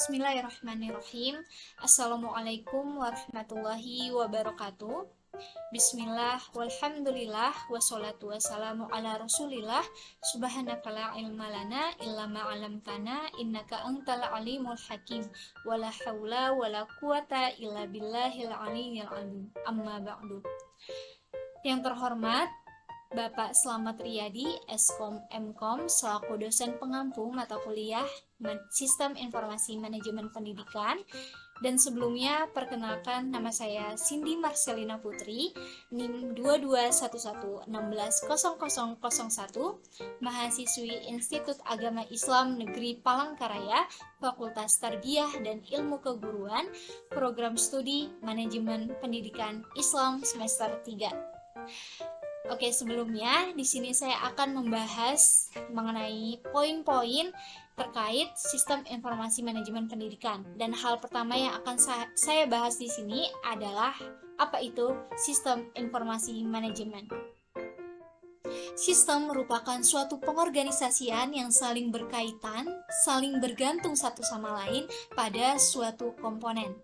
Bismillahirrahmanirrahim. Assalamualaikum warahmatullahi wabarakatuh. Bismillah, walhamdulillah, wassalatu wassalamu ala rasulillah. Subhanaka la ilma lana illa ma 'allamtana innaka antal alimul hakim. Wala haula wala quwata illa billahil aliyyil azim. Amma ba'du. Yang terhormat Bapak Slamet Riyadi, Eskom Mkom, selaku dosen pengampu mata kuliah Sistem Informasi Manajemen Pendidikan. Dan sebelumnya, perkenalkan, nama saya Cindy Marcelina Putri, NIM 2211160001, mahasiswi Institut Agama Islam Negeri Palangkaraya, Fakultas Tarbiyah dan Ilmu Keguruan, Program Studi Manajemen Pendidikan Islam semester 3. Oke, sebelumnya di sini saya akan membahas mengenai poin-poin terkait sistem informasi manajemen pendidikan. Dan hal pertama yang akan saya bahas di sini adalah apa itu sistem informasi manajemen. Sistem merupakan suatu pengorganisasian yang saling berkaitan, saling bergantung satu sama lain pada suatu komponen.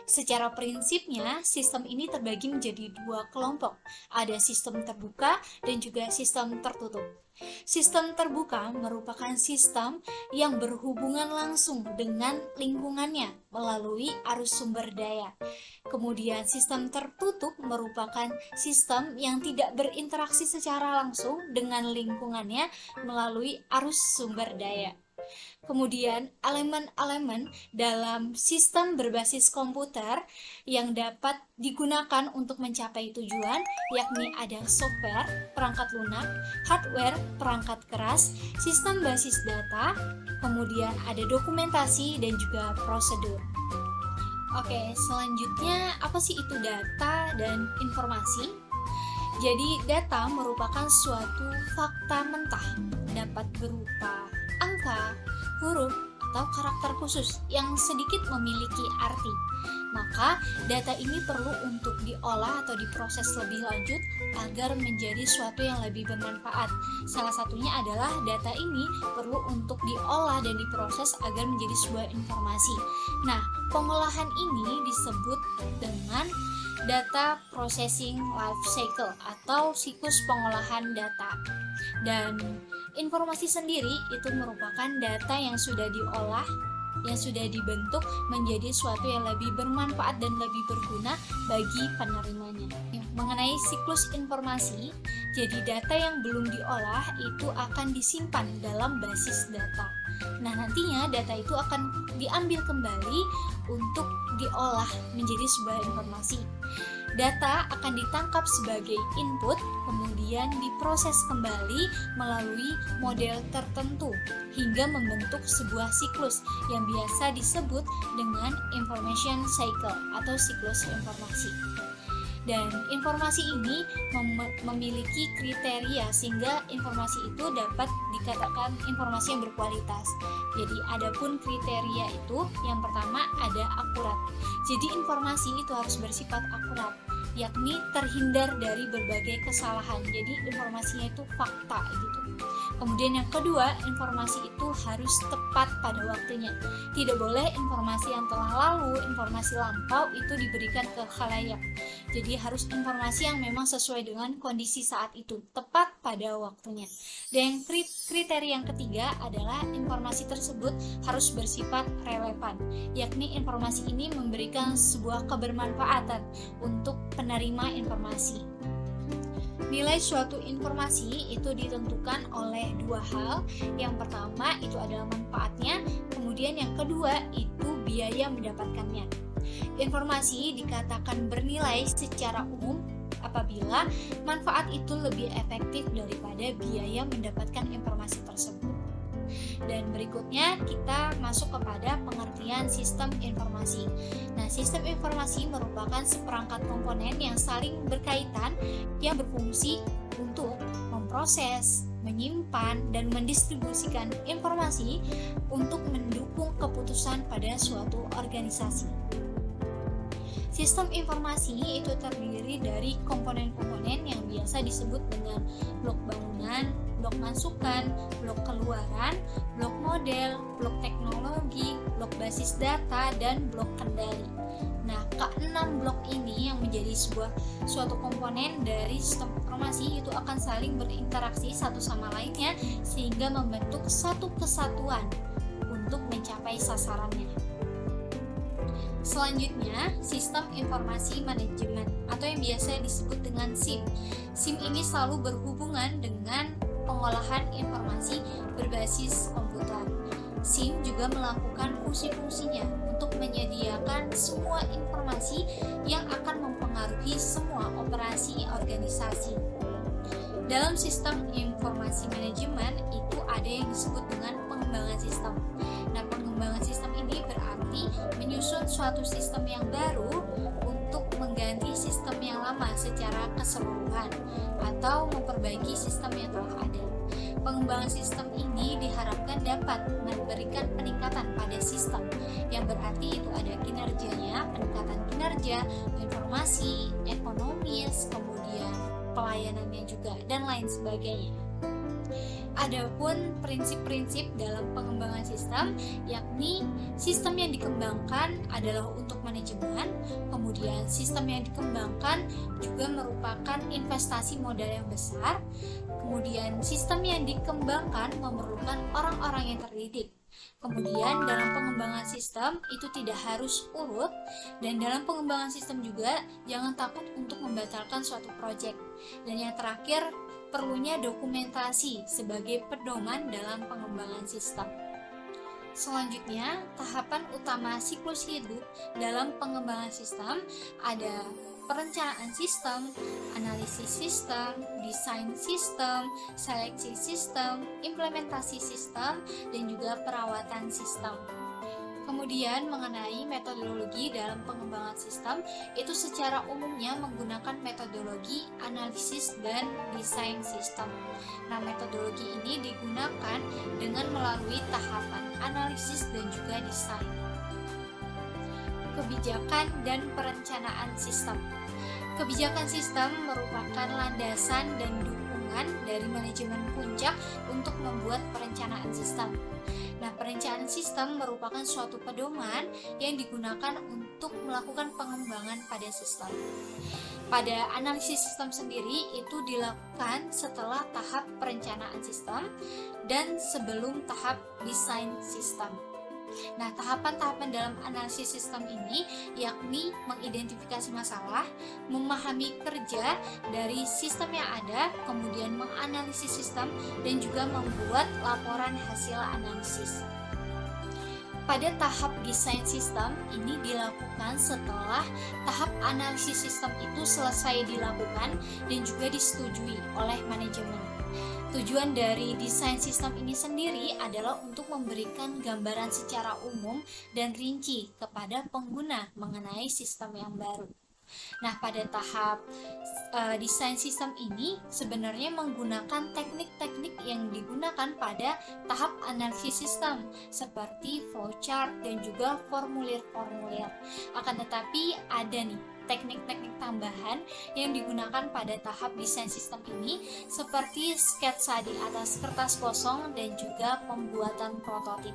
Secara prinsipnya, sistem ini terbagi menjadi dua kelompok. Ada sistem terbuka dan juga sistem tertutup. Sistem terbuka merupakan sistem yang berhubungan langsung dengan lingkungannya melalui arus sumber daya. Kemudian sistem tertutup merupakan sistem yang tidak berinteraksi secara langsung dengan lingkungannya melalui arus sumber daya. Kemudian elemen-elemen dalam sistem berbasis komputer yang dapat digunakan untuk mencapai tujuan, yakni ada software, perangkat lunak, hardware, perangkat keras, sistem basis data, kemudian ada dokumentasi dan juga prosedur. Oke, selanjutnya apa sih itu data dan informasi? Jadi data merupakan suatu fakta mentah, dapat berupa angka, huruf, atau karakter khusus yang sedikit memiliki arti. Maka data ini perlu untuk diolah atau diproses lebih lanjut agar menjadi suatu yang lebih bermanfaat. Salah satunya adalah data ini perlu untuk diolah dan diproses agar menjadi sebuah informasi. Nah, pengolahan ini disebut dengan data processing life cycle atau siklus pengolahan data. Dan informasi sendiri itu merupakan data yang sudah diolah, yang sudah dibentuk menjadi suatu yang lebih bermanfaat dan lebih berguna bagi penerimanya. Mengenai siklus informasi, jadi data yang belum diolah itu akan disimpan dalam basis data. Nah, nantinya data itu akan diambil kembali untuk diolah menjadi sebuah informasi. Data akan ditangkap sebagai input, kemudian diproses kembali melalui model tertentu hingga membentuk sebuah siklus yang biasa disebut dengan information cycle atau siklus informasi. Dan informasi ini memiliki kriteria sehingga informasi itu dapat dikatakan informasi yang berkualitas. Jadi adapun kriteria itu yang pertama ada akurat. Jadi informasi itu harus bersifat akurat, yakni terhindar dari berbagai kesalahan. Jadi informasinya itu fakta gitu. Kemudian yang kedua, informasi itu harus tepat pada waktunya. Tidak boleh informasi yang telah lalu, informasi lampau itu diberikan ke khalayak. Jadi harus informasi yang memang sesuai dengan kondisi saat itu, tepat pada waktunya. Dan kriteria yang ketiga adalah informasi tersebut harus bersifat relevan, yakni informasi ini memberikan sebuah kebermanfaatan untuk penerima informasi. Nilai suatu informasi itu ditentukan oleh dua hal. Yang pertama itu adalah manfaatnya, kemudian yang kedua itu biaya mendapatkannya. Informasi dikatakan bernilai secara umum apabila manfaat itu lebih efektif daripada biaya mendapatkan informasi tersebut. Dan berikutnya kita masuk kepada pengertian sistem informasi. Nah, sistem informasi merupakan seperangkat komponen yang saling berkaitan yang berfungsi untuk memproses, menyimpan, dan mendistribusikan informasi untuk mendukung keputusan pada suatu organisasi. Sistem informasi itu terdiri dari komponen-komponen yang biasa disebut dengan blok bangunan, blok masukan, blok keluaran, blok model, blok teknologi, blok basis data, dan blok kendali. Nah, keenam blok ini yang menjadi suatu komponen dari sistem informasi itu akan saling berinteraksi satu sama lainnya sehingga membentuk satu kesatuan untuk mencapai sasarannya. Selanjutnya, sistem informasi manajemen atau yang biasa disebut dengan SIM. SIM ini selalu berhubungan dengan pengolahan informasi berbasis komputer. SIM juga melakukan fungsi-fungsinya untuk menyediakan semua informasi yang akan mempengaruhi semua operasi organisasi. Dalam sistem informasi manajemen itu ada yang disebut dengan pengembangan sistem. Nah, pengembangan sistem ini berarti menyusun suatu sistem yang baru untuk mengganti sistem yang lama secara keseluruhan atau memperbaiki sistem yang telah ada. Pengembangan sistem ini diharapkan dapat memberikan peningkatan pada sistem, yang berarti itu ada kinerjanya, peningkatan kinerja, informasi, ekonomis, kemudian pelayanannya juga, dan lain sebagainya. Adapun prinsip-prinsip dalam pengembangan sistem, yakni sistem yang dikembangkan adalah untuk manajemen, kemudian sistem yang dikembangkan juga merupakan investasi modal yang besar, kemudian sistem yang dikembangkan memerlukan orang-orang yang terdidik. Kemudian dalam pengembangan sistem itu tidak harus urut, dan dalam pengembangan sistem juga jangan takut untuk membatalkan suatu proyek. Dan yang terakhir, perlunya dokumentasi sebagai pedoman dalam pengembangan sistem. Selanjutnya, tahapan utama siklus hidup dalam pengembangan sistem ada perencanaan sistem, analisis sistem, desain sistem, seleksi sistem, implementasi sistem, dan juga perawatan sistem. Kemudian mengenai metodologi dalam pengembangan sistem, itu secara umumnya menggunakan metodologi analisis dan desain sistem. Nah, metodologi ini digunakan dengan melalui tahapan analisis dan juga desain. Kebijakan dan perencanaan sistem. Kebijakan sistem merupakan landasan dan dukungan dari manajemen puncak untuk membuat perencanaan sistem. Nah, perencanaan sistem merupakan suatu pedoman yang digunakan untuk melakukan pengembangan pada sistem. Pada analisis sistem sendiri itu dilakukan setelah tahap perencanaan sistem dan sebelum tahap desain sistem. Nah, tahapan-tahapan dalam analisis sistem ini yakni mengidentifikasi masalah, memahami kerja dari sistem yang ada, kemudian menganalisis sistem, dan juga membuat laporan hasil analisis. Pada tahap desain sistem ini dilakukan setelah tahap analisis sistem itu selesai dilakukan dan juga disetujui oleh manajemen. Tujuan dari desain sistem ini sendiri adalah untuk memberikan gambaran secara umum dan rinci kepada pengguna mengenai sistem yang baru. Nah, pada tahap desain sistem ini sebenarnya menggunakan teknik-teknik yang digunakan pada tahap analisis sistem seperti flowchart dan juga formulir-formulir. Akan tetapi ada nih teknik-teknik tambahan yang digunakan pada tahap desain sistem ini seperti sketsa di atas kertas kosong dan juga pembuatan prototip.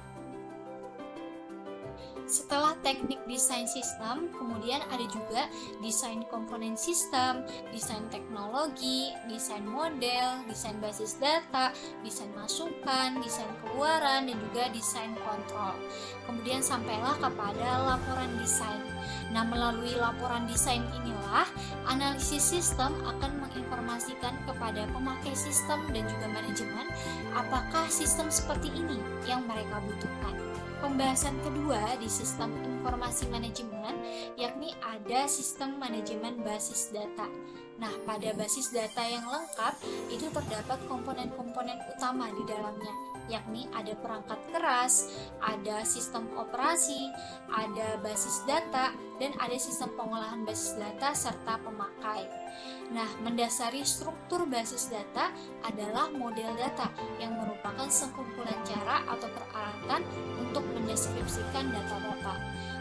Setelah teknik desain sistem, kemudian ada juga desain komponen sistem, desain teknologi, desain model, desain basis data, desain masukan, desain keluaran, dan juga desain kontrol. Kemudian sampailah kepada laporan desain. Nah, melalui laporan desain inilah analisis sistem akan menginformasikan kepada pemakai sistem dan juga manajemen apakah sistem seperti ini yang mereka butuhkan. Pembahasan kedua di sistem informasi manajemen yakni ada sistem manajemen basis data. Nah, pada basis data yang lengkap itu terdapat komponen-komponen utama di dalamnya, yakni ada perangkat keras, ada sistem operasi, ada basis data, dan ada sistem pengolahan basis data serta pemakai. Nah, mendasari struktur basis data adalah model data yang merupakan sekumpulan cara atau peralatan untuk mendeskripsikan data-data.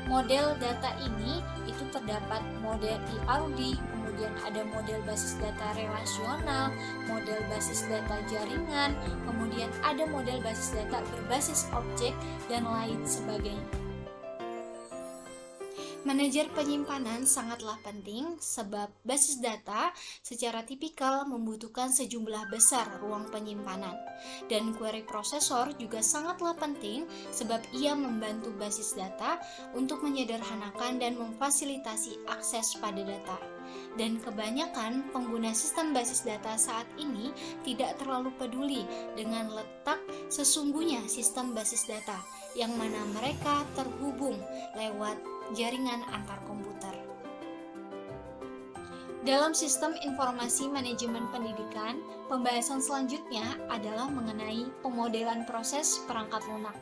Model data ini itu terdapat model ERD, kemudian ada model basis data relasional, model basis data jaringan, kemudian ada model basis data berbasis objek, dan lain sebagainya. Manajer penyimpanan sangatlah penting sebab basis data secara tipikal membutuhkan sejumlah besar ruang penyimpanan. Dan query processor juga sangatlah penting sebab ia membantu basis data untuk menyederhanakan dan memfasilitasi akses pada data. Dan kebanyakan pengguna sistem basis data saat ini tidak terlalu peduli dengan letak sesungguhnya sistem basis data, yang mana mereka terhubung lewat jaringan antar komputer. Dalam sistem informasi manajemen pendidikan, pembahasan selanjutnya adalah mengenai pemodelan proses perangkat lunak.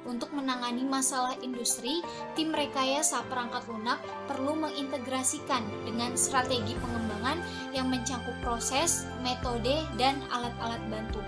Untuk menangani masalah industri, tim rekayasa perangkat lunak perlu mengintegrasikan dengan strategi pengembangan yang mencakup proses, metode, dan alat-alat bantu.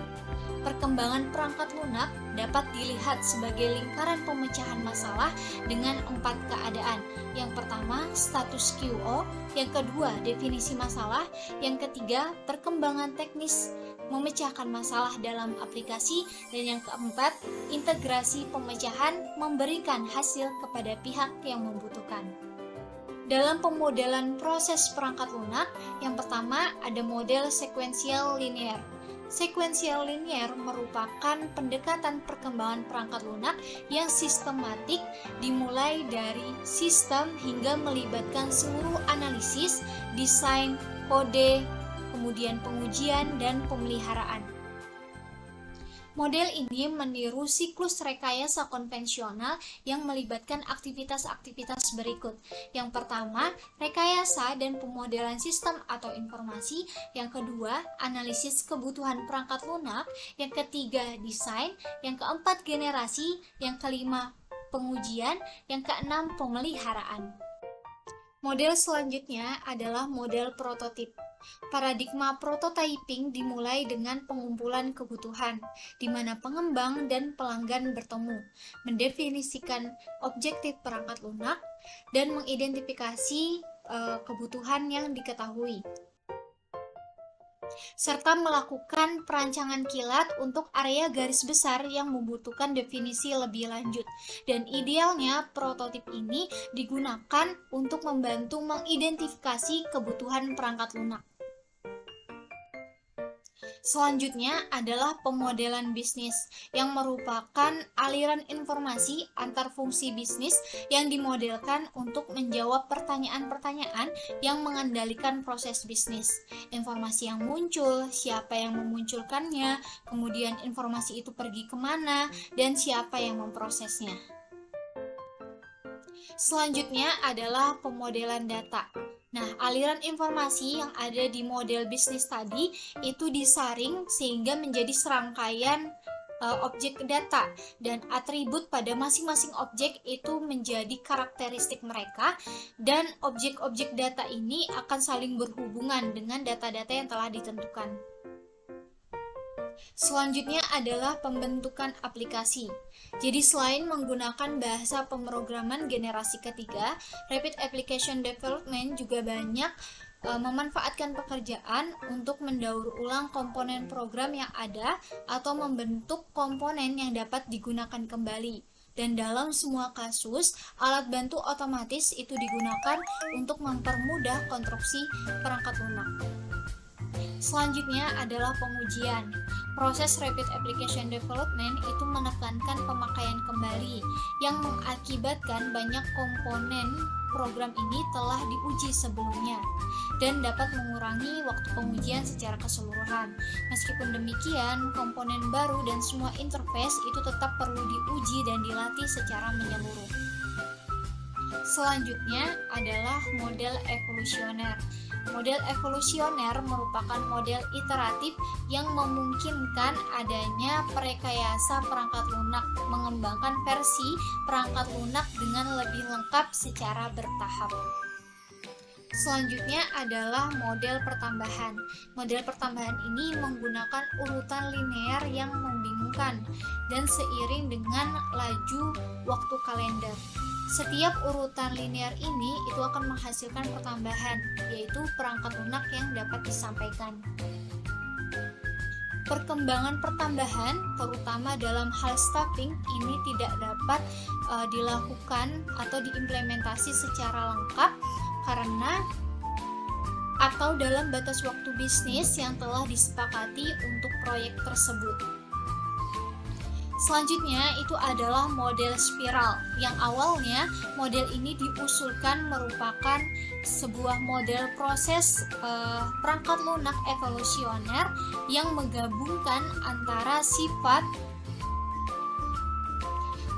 Perkembangan perangkat lunak dapat dilihat sebagai lingkaran pemecahan masalah dengan 4 keadaan. Yang pertama, status quo, yang kedua, definisi masalah, yang ketiga, perkembangan teknis memecahkan masalah dalam aplikasi, dan yang keempat, integrasi pemecahan memberikan hasil kepada pihak yang membutuhkan. Dalam pemodelan proses perangkat lunak, yang pertama ada model sekuensial linear. Sekuensial linear merupakan pendekatan perkembangan perangkat lunak yang sistematik dimulai dari sistem hingga melibatkan seluruh analisis, desain, kode, kemudian pengujian dan pemeliharaan. Model ini meniru siklus rekayasa konvensional yang melibatkan aktivitas-aktivitas berikut. Yang pertama, rekayasa dan pemodelan sistem atau informasi. Yang kedua, analisis kebutuhan perangkat lunak. Yang ketiga, desain. Yang keempat, generasi. Yang kelima, pengujian. Yang keenam, pemeliharaan. Model selanjutnya adalah model prototip. Paradigma prototyping dimulai dengan pengumpulan kebutuhan, di mana pengembang dan pelanggan bertemu, mendefinisikan objektif perangkat lunak, dan mengidentifikasi kebutuhan yang diketahui, serta melakukan perancangan kilat untuk area garis besar yang membutuhkan definisi lebih lanjut. Dan idealnya prototip ini digunakan untuk membantu mengidentifikasi kebutuhan perangkat lunak. Selanjutnya adalah pemodelan bisnis, yang merupakan aliran informasi antar fungsi bisnis yang dimodelkan untuk menjawab pertanyaan-pertanyaan yang mengendalikan proses bisnis. Informasi yang muncul, siapa yang memunculkannya, kemudian informasi itu pergi kemana, dan siapa yang memprosesnya. Selanjutnya adalah pemodelan data. Nah, aliran informasi yang ada di model bisnis tadi itu disaring sehingga menjadi serangkaian objek data, dan atribut pada masing-masing objek itu menjadi karakteristik mereka, dan objek-objek data ini akan saling berhubungan dengan data-data yang telah ditentukan. Selanjutnya adalah pembentukan aplikasi. Jadi selain menggunakan bahasa pemrograman generasi ketiga, Rapid Application Development juga banyak memanfaatkan pekerjaan untuk mendaur ulang komponen program yang ada atau membentuk komponen yang dapat digunakan kembali. Dan dalam semua kasus, alat bantu otomatis itu digunakan untuk mempermudah konstruksi perangkat lunak. Selanjutnya adalah pengujian. Proses Rapid Application Development itu menekankan pemakaian kembali yang mengakibatkan banyak komponen program ini telah diuji sebelumnya dan dapat mengurangi waktu pengujian secara keseluruhan. Meskipun demikian, komponen baru dan semua interface itu tetap perlu diuji dan dilatih secara menyeluruh. Selanjutnya adalah model evolusioner. Model evolusioner merupakan model iteratif yang memungkinkan adanya perekayasa perangkat lunak, mengembangkan versi perangkat lunak dengan lebih lengkap secara bertahap. Selanjutnya adalah model pertambahan. Model pertambahan ini menggunakan urutan linear yang membingungkan dan seiring dengan laju waktu kalender. Setiap urutan linear ini itu akan menghasilkan pertambahan, yaitu perangkat lunak yang dapat disampaikan. Perkembangan pertambahan, terutama dalam hal stuffing, ini tidak dapat dilakukan atau diimplementasi secara lengkap karena atau dalam batas waktu bisnis yang telah disepakati untuk proyek tersebut. Selanjutnya itu adalah model spiral, yang awalnya model ini diusulkan merupakan sebuah model proses perangkat lunak evolusioner yang menggabungkan antara sifat.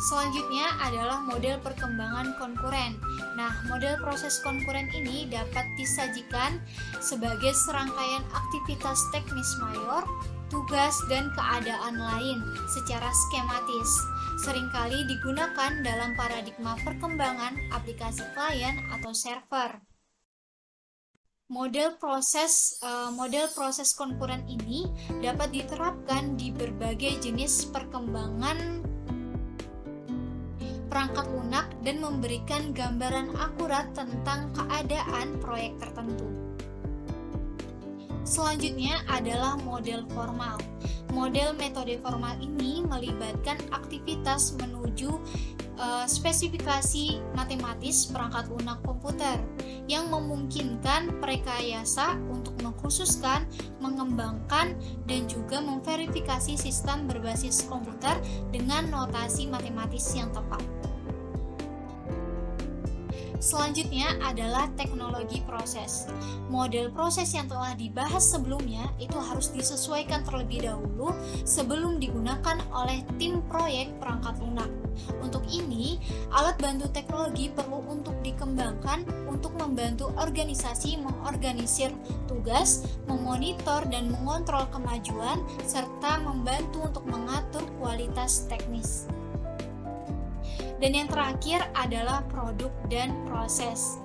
Selanjutnya adalah model perkembangan konkuren. Nah, model proses konkuren ini dapat disajikan sebagai serangkaian aktivitas teknis mayor, tugas, dan keadaan lain secara skematis. Seringkali digunakan dalam paradigma perkembangan aplikasi klien atau server. Model proses konkuren ini dapat diterapkan di berbagai jenis perkembangan perangkat lunak dan memberikan gambaran akurat tentang keadaan proyek tertentu. Selanjutnya adalah model formal. Model metode formal ini melibatkan aktivitas menuju spesifikasi matematis perangkat lunak komputer yang memungkinkan perekayasa untuk mengkhususkan, mengembangkan, dan juga memverifikasi sistem berbasis komputer dengan notasi matematis yang tepat. Selanjutnya adalah teknologi proses. Model proses yang telah dibahas sebelumnya itu harus disesuaikan terlebih dahulu sebelum digunakan oleh tim proyek perangkat lunak. Untuk ini, alat bantu teknologi perlu untuk dikembangkan untuk membantu organisasi mengorganisir tugas, memonitor dan mengontrol kemajuan, serta membantu untuk mengatur kualitas teknis. Dan yang terakhir adalah produk dan proses.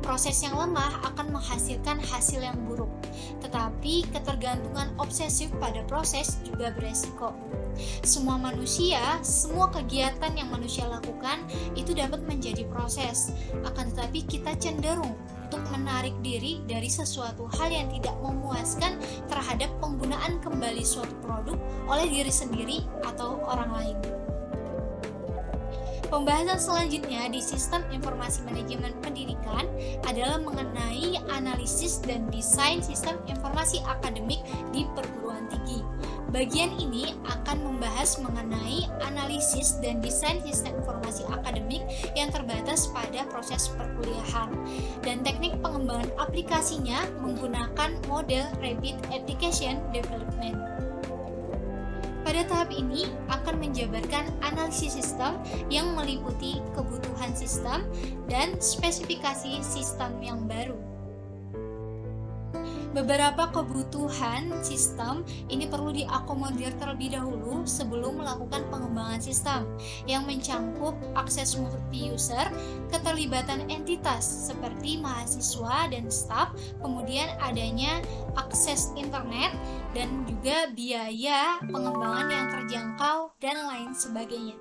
Proses yang lemah akan menghasilkan hasil yang buruk, tetapi ketergantungan obsesif pada proses juga beresiko. Semua manusia, semua kegiatan yang manusia lakukan itu dapat menjadi proses, akan tetapi kita cenderung untuk menarik diri dari sesuatu hal yang tidak memuaskan terhadap penggunaan kembali suatu produk oleh diri sendiri atau orang lain. Pembahasan selanjutnya di sistem informasi manajemen pendidikan adalah mengenai analisis dan desain sistem informasi akademik di perguruan tinggi. Bagian ini akan membahas mengenai analisis dan desain sistem informasi akademik yang terbatas pada proses perkuliahan dan teknik pengembangan aplikasinya menggunakan model Rapid Application Development. Pada tahap ini akan menjabarkan analisis sistem yang meliputi kebutuhan sistem dan spesifikasi sistem yang baru. Beberapa kebutuhan sistem ini perlu diakomodir terlebih dahulu sebelum melakukan pengembangan sistem yang mencakup akses multi-user, keterlibatan entitas seperti mahasiswa dan staf, kemudian adanya akses internet, dan juga biaya pengembangan yang terjangkau, dan lain sebagainya.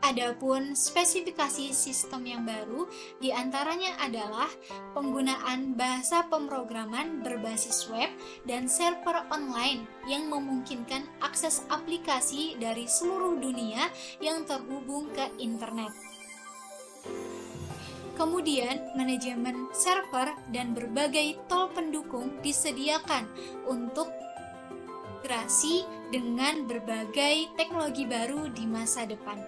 Adapun spesifikasi sistem yang baru diantaranya adalah penggunaan bahasa pemrograman berbasis web dan server online yang memungkinkan akses aplikasi dari seluruh dunia yang terhubung ke internet. Kemudian, manajemen server dan berbagai tol pendukung disediakan untuk integrasi dengan berbagai teknologi baru di masa depan.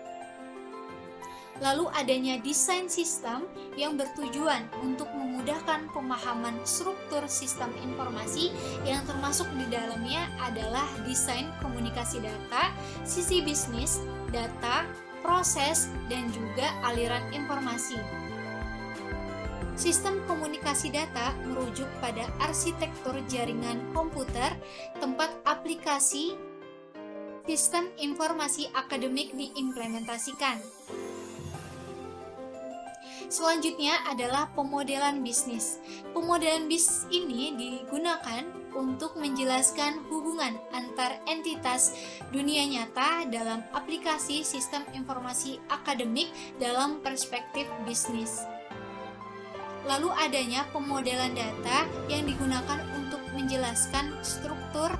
Lalu adanya desain sistem yang bertujuan untuk memudahkan pemahaman struktur sistem informasi yang termasuk di dalamnya adalah desain komunikasi data, sisi bisnis, data, proses, dan juga aliran informasi. Sistem komunikasi data merujuk pada arsitektur jaringan komputer, tempat aplikasi sistem informasi akademik diimplementasikan. Selanjutnya adalah pemodelan bisnis. Pemodelan bisnis ini digunakan untuk menjelaskan hubungan antar entitas dunia nyata dalam aplikasi sistem informasi akademik dalam perspektif bisnis. Lalu adanya pemodelan data yang digunakan untuk menjelaskan struktur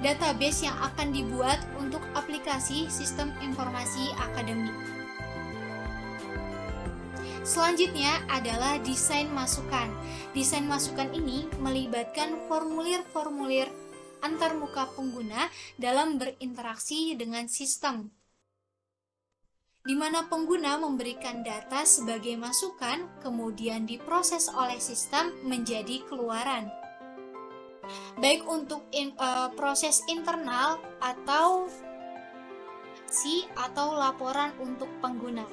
database yang akan dibuat untuk aplikasi sistem informasi akademik. Selanjutnya adalah desain masukan. Desain masukan ini melibatkan formulir-formulir antarmuka pengguna dalam berinteraksi dengan sistem, di mana pengguna memberikan data sebagai masukan, kemudian diproses oleh sistem menjadi keluaran, baik untuk proses internal atau laporan untuk pengguna.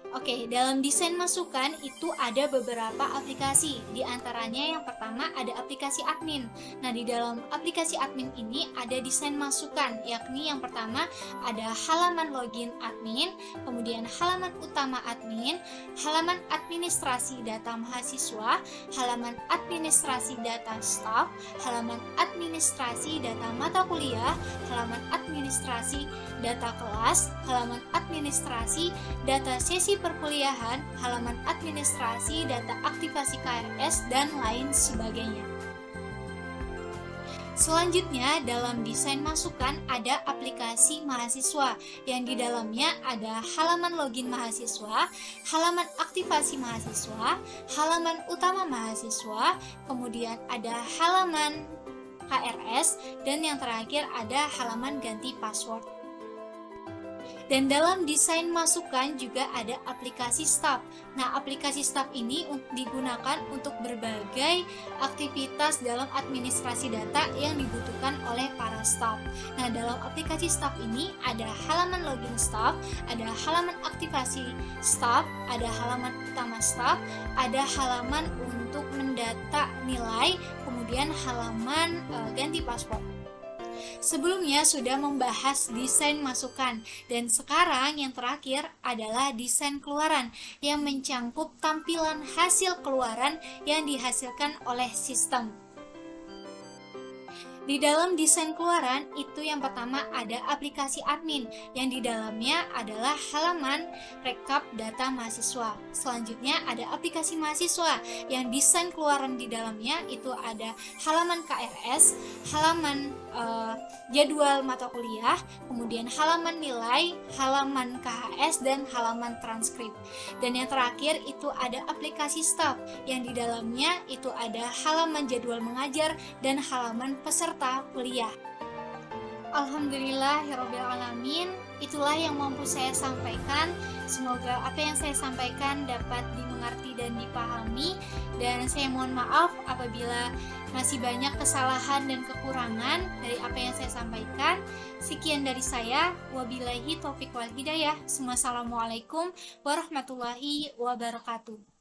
Oke, dalam desain masukan itu ada beberapa aplikasi. Di antaranya yang pertama ada aplikasi admin. Nah, di dalam aplikasi admin ini ada desain masukan, yakni yang pertama ada halaman login admin, kemudian halaman utama admin, halaman administrasi data mahasiswa, halaman administrasi data staf, halaman administrasi data mata kuliah, halaman administrasi data kelas, halaman administrasi data sesi perkuliahan, halaman administrasi data aktivasi KRS, dan lain sebagainya. Selanjutnya, dalam desain masukan ada aplikasi mahasiswa yang di dalamnya ada halaman login mahasiswa, halaman aktivasi mahasiswa, halaman utama mahasiswa, kemudian ada halaman KRS, dan yang terakhir ada halaman ganti password. Dan dalam desain masukan juga ada aplikasi staf. Nah, aplikasi staf ini digunakan untuk berbagai aktivitas dalam administrasi data yang dibutuhkan oleh para staf. Nah, dalam aplikasi staf ini ada halaman login staf, ada halaman aktivasi staf, ada halaman utama staf, ada halaman untuk mendata nilai, kemudian halaman ganti password. Sebelumnya sudah membahas desain masukan, dan sekarang yang terakhir adalah desain keluaran yang mencangkup tampilan hasil keluaran yang dihasilkan oleh sistem. Di dalam desain keluaran itu yang pertama ada aplikasi admin yang di dalamnya adalah halaman rekap data mahasiswa. Selanjutnya ada aplikasi mahasiswa yang desain keluaran di dalamnya itu ada halaman KRS, halaman jadwal mata kuliah, kemudian halaman nilai, halaman KHS, dan halaman transkrip. Dan yang terakhir itu ada aplikasi staf yang di dalamnya itu ada halaman jadwal mengajar dan halaman peserta kuliah. Alhamdulillahirobbilalamin, itulah yang mampu saya sampaikan. Semoga apa yang saya sampaikan dapat dimengerti dan dipahami, dan saya mohon maaf apabila masih banyak kesalahan dan kekurangan dari apa yang saya sampaikan. Sekian dari saya, wabillahi taufiq wal hidayah. Wassalamualaikum warahmatullahi wabarakatuh.